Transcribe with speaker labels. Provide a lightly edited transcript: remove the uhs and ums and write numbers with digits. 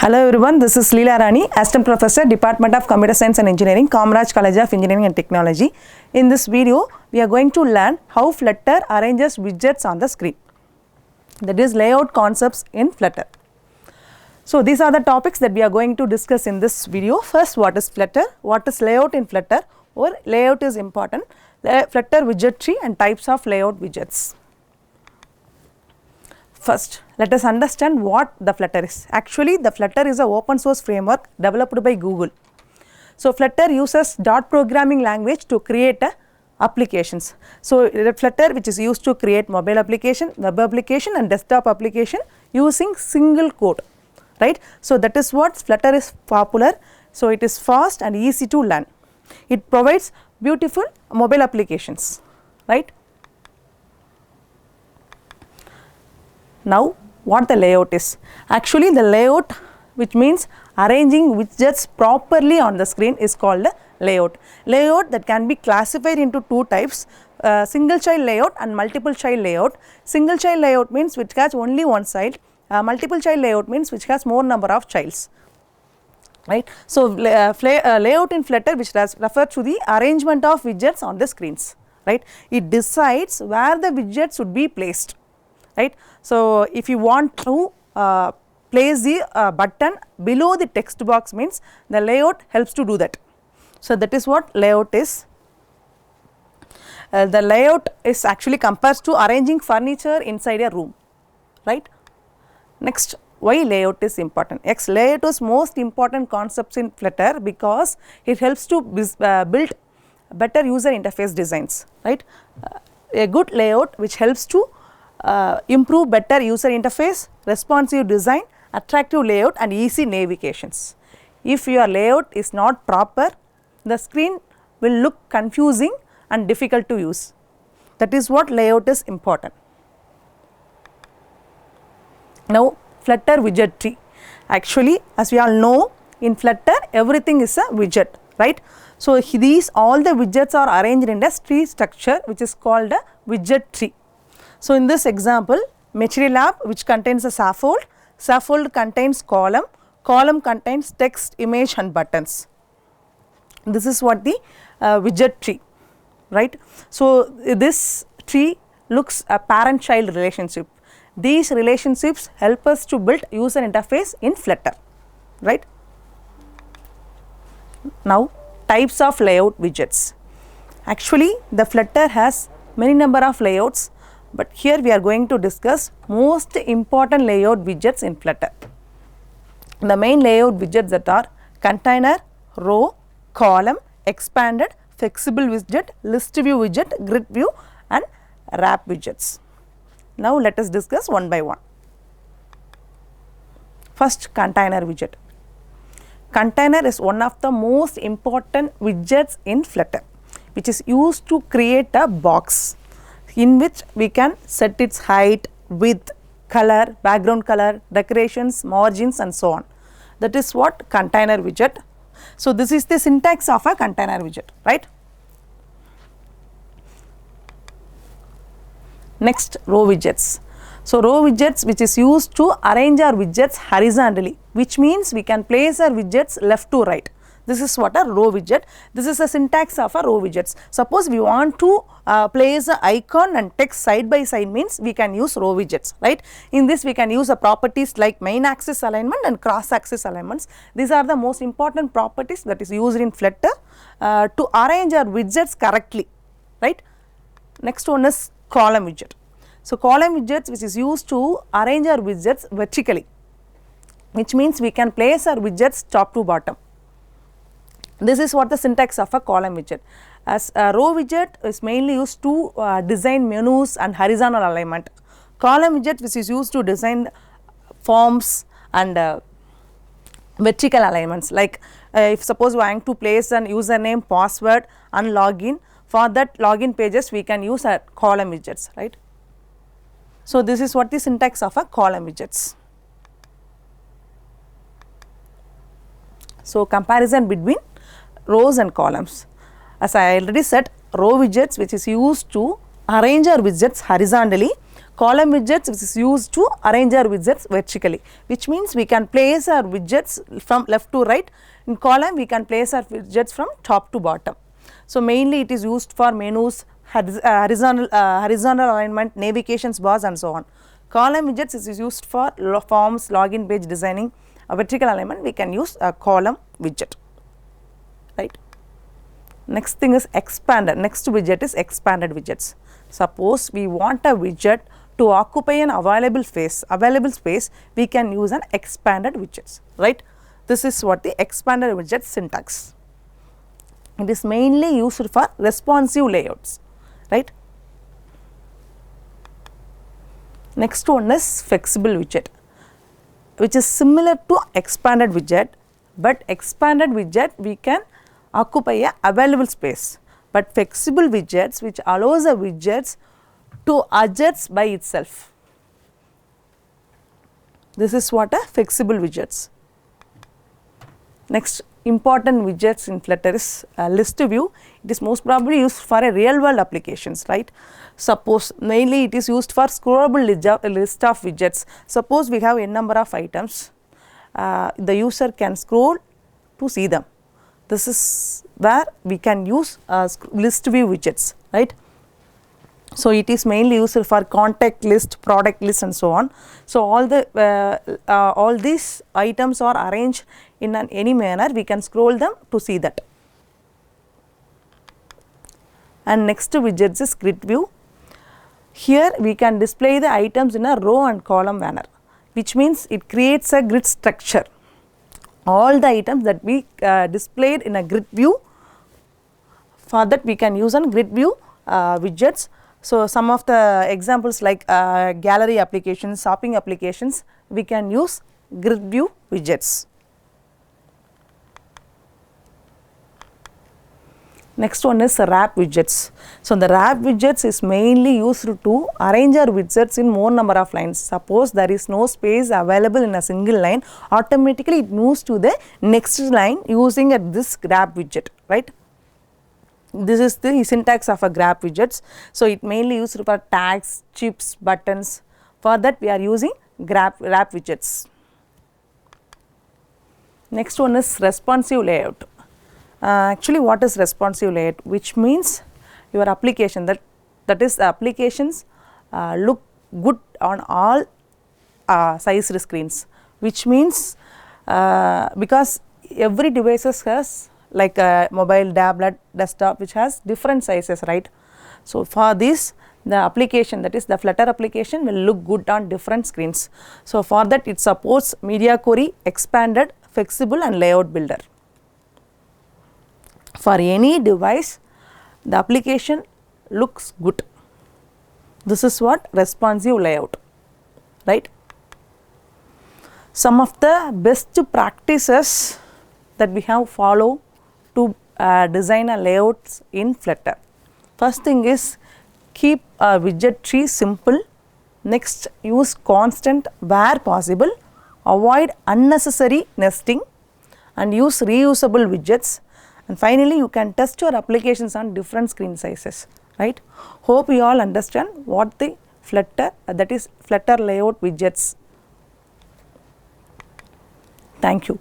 Speaker 1: Hello everyone, this is Leela Rani, Assistant Professor, Department of Computer Science and Engineering, Kamaraj College of Engineering and Technology. In this video, we are going to learn how Flutter arranges widgets on the screen. That is layout concepts in Flutter. So these are the topics that we are going to discuss in this video. First, what is Flutter? What is layout in Flutter? Or layout is important. Flutter widget tree and types of layout widgets. First, let us understand what the Flutter is. Actually, the Flutter is an open source framework developed by Google. So, Flutter uses dot programming language to create applications. So, the Flutter which is used to create mobile application, web application and desktop application using single code, right. So, that is what Flutter is popular. So, it is fast and easy to learn. It provides beautiful mobile applications, right. Now, what the layout is? Actually, the layout, which means arranging widgets properly on the screen, is called a layout. Layout that can be classified into two types, single child layout and multiple child layout. Single child layout means which has only one child, multiple child layout means which has more number of childs, right. So, layout in Flutter which refers to the arrangement of widgets on the screens, right. It decides where the widgets should be placed, right. So, if you want to place the button below the text box means the layout helps to do that. So, that is what layout is. The layout is actually compares to arranging furniture inside a room, right. Next, why layout is important? Layout is most important concepts in Flutter because it helps to build better user interface designs, right. A good layout which helps to improve better user interface, responsive design, attractive layout and easy navigations. If your layout is not proper, the screen will look confusing and difficult to use. That is what layout is important. Now, Flutter widget tree. Actually, as we all know, in Flutter everything is a widget, right. So, these all the widgets are arranged in a tree structure which is called a widget tree. So, in this example, material app which contains a scaffold contains column contains text, image and buttons. This is what the widget tree, right. So, this tree looks a parent-child relationship. These relationships help us to build user interface in Flutter, right. Now, types of layout widgets. Actually, the Flutter has many number of layouts, but here we are going to discuss most important layout widgets in Flutter. The main layout widgets that are container, row, column, expanded, flexible widget, list view widget, grid view and wrap widgets. Now, let us discuss one by one. First, container widget. Container is one of the most important widgets in Flutter, which is used to create a box in which we can set its height, width, color, background color, decorations, margins and so on. That is what container widget. So, this is the syntax of a container widget, right. Next, row widgets. So, row widgets which is used to arrange our widgets horizontally, which means we can place our widgets left to right. This is what a row widget. This is a syntax of a row widgets. Suppose we want to place an icon and text side by side means we can use row widgets, right. In this we can use a properties like main axis alignment and cross axis alignments. These are the most important properties that is used in Flutter to arrange our widgets correctly, right. Next one is column widget. So, column widgets which is used to arrange our widgets vertically, which means we can place our widgets top to bottom. This is what the syntax of a column widget. As a row widget is mainly used to design menus and horizontal alignment. Column widget which is used to design forms and vertical alignments, like if suppose we are going to place an username, password and login, for that login pages we can use a column widgets, right. So, this is what the syntax of a column widgets. So, comparison between rows and columns. As I already said, row widgets which is used to arrange our widgets horizontally, Column widgets, which is used to arrange our widgets vertically, which means we can place our widgets from left to right. In column, we can place our widgets from top to bottom. So mainly it is used for menus, horizontal alignment, navigations bars and so on. Column widgets is used for forms, login page designing. A vertical alignment, we can use a column widget, right. Next thing is expanded. Next widget is expanded widgets. Suppose we want a widget to occupy an available space, we can use an expanded widgets, right. This is what the expanded widget syntax. It is mainly used for responsive layouts, right. Next one is flexible widget, which is similar to expanded widget, but expanded widget we can occupy a available space, but flexible widgets which allows the widgets to adjust by itself. This is what a flexible widgets. Next important widgets in Flutter is list view. It is most probably used for a real world applications, right. Suppose mainly it is used for scrollable list of widgets. Suppose we have a number of items, the user can scroll to see them. This is where we can use list view widgets, right. So it is mainly used for contact list, product list and so on. So all these items are arranged in any manner, we can scroll them to see that. And next widgets is grid view. Here we can display the items in a row and column manner, which means it creates a grid structure. All the items that we displayed in a grid view, for that we can use on grid view widgets. So some of the examples like gallery applications, shopping applications, we can use grid view widgets. Next one is wrap widgets. So the wrap widgets is mainly used to arrange our widgets in more number of lines. Suppose there is no space available in a single line, automatically it moves to the next line using this wrap widget, right. This is the syntax of a wrap widgets. So it mainly used for tags, chips, buttons. For that we are using wrap widgets. Next one is responsive layout. Actually what is responsive layout, which means your application that is the applications look good on all sized screens, which means because every devices has like a mobile, tablet, desktop which has different sizes, right. So for this the application, that is the Flutter application, will look good on different screens. So for that it supports media query, expanded, flexible and layout builder. For any device the application looks good. This is what responsive layout, right. Some of the best practices that we have follow to design a layouts in Flutter. First thing is keep a widget tree simple. Next, use constant where possible, avoid unnecessary nesting and use reusable widgets. And finally, you can test your applications on different screen sizes, right. Hope you all understand what the Flutter, that is Flutter layout widgets. Thank you.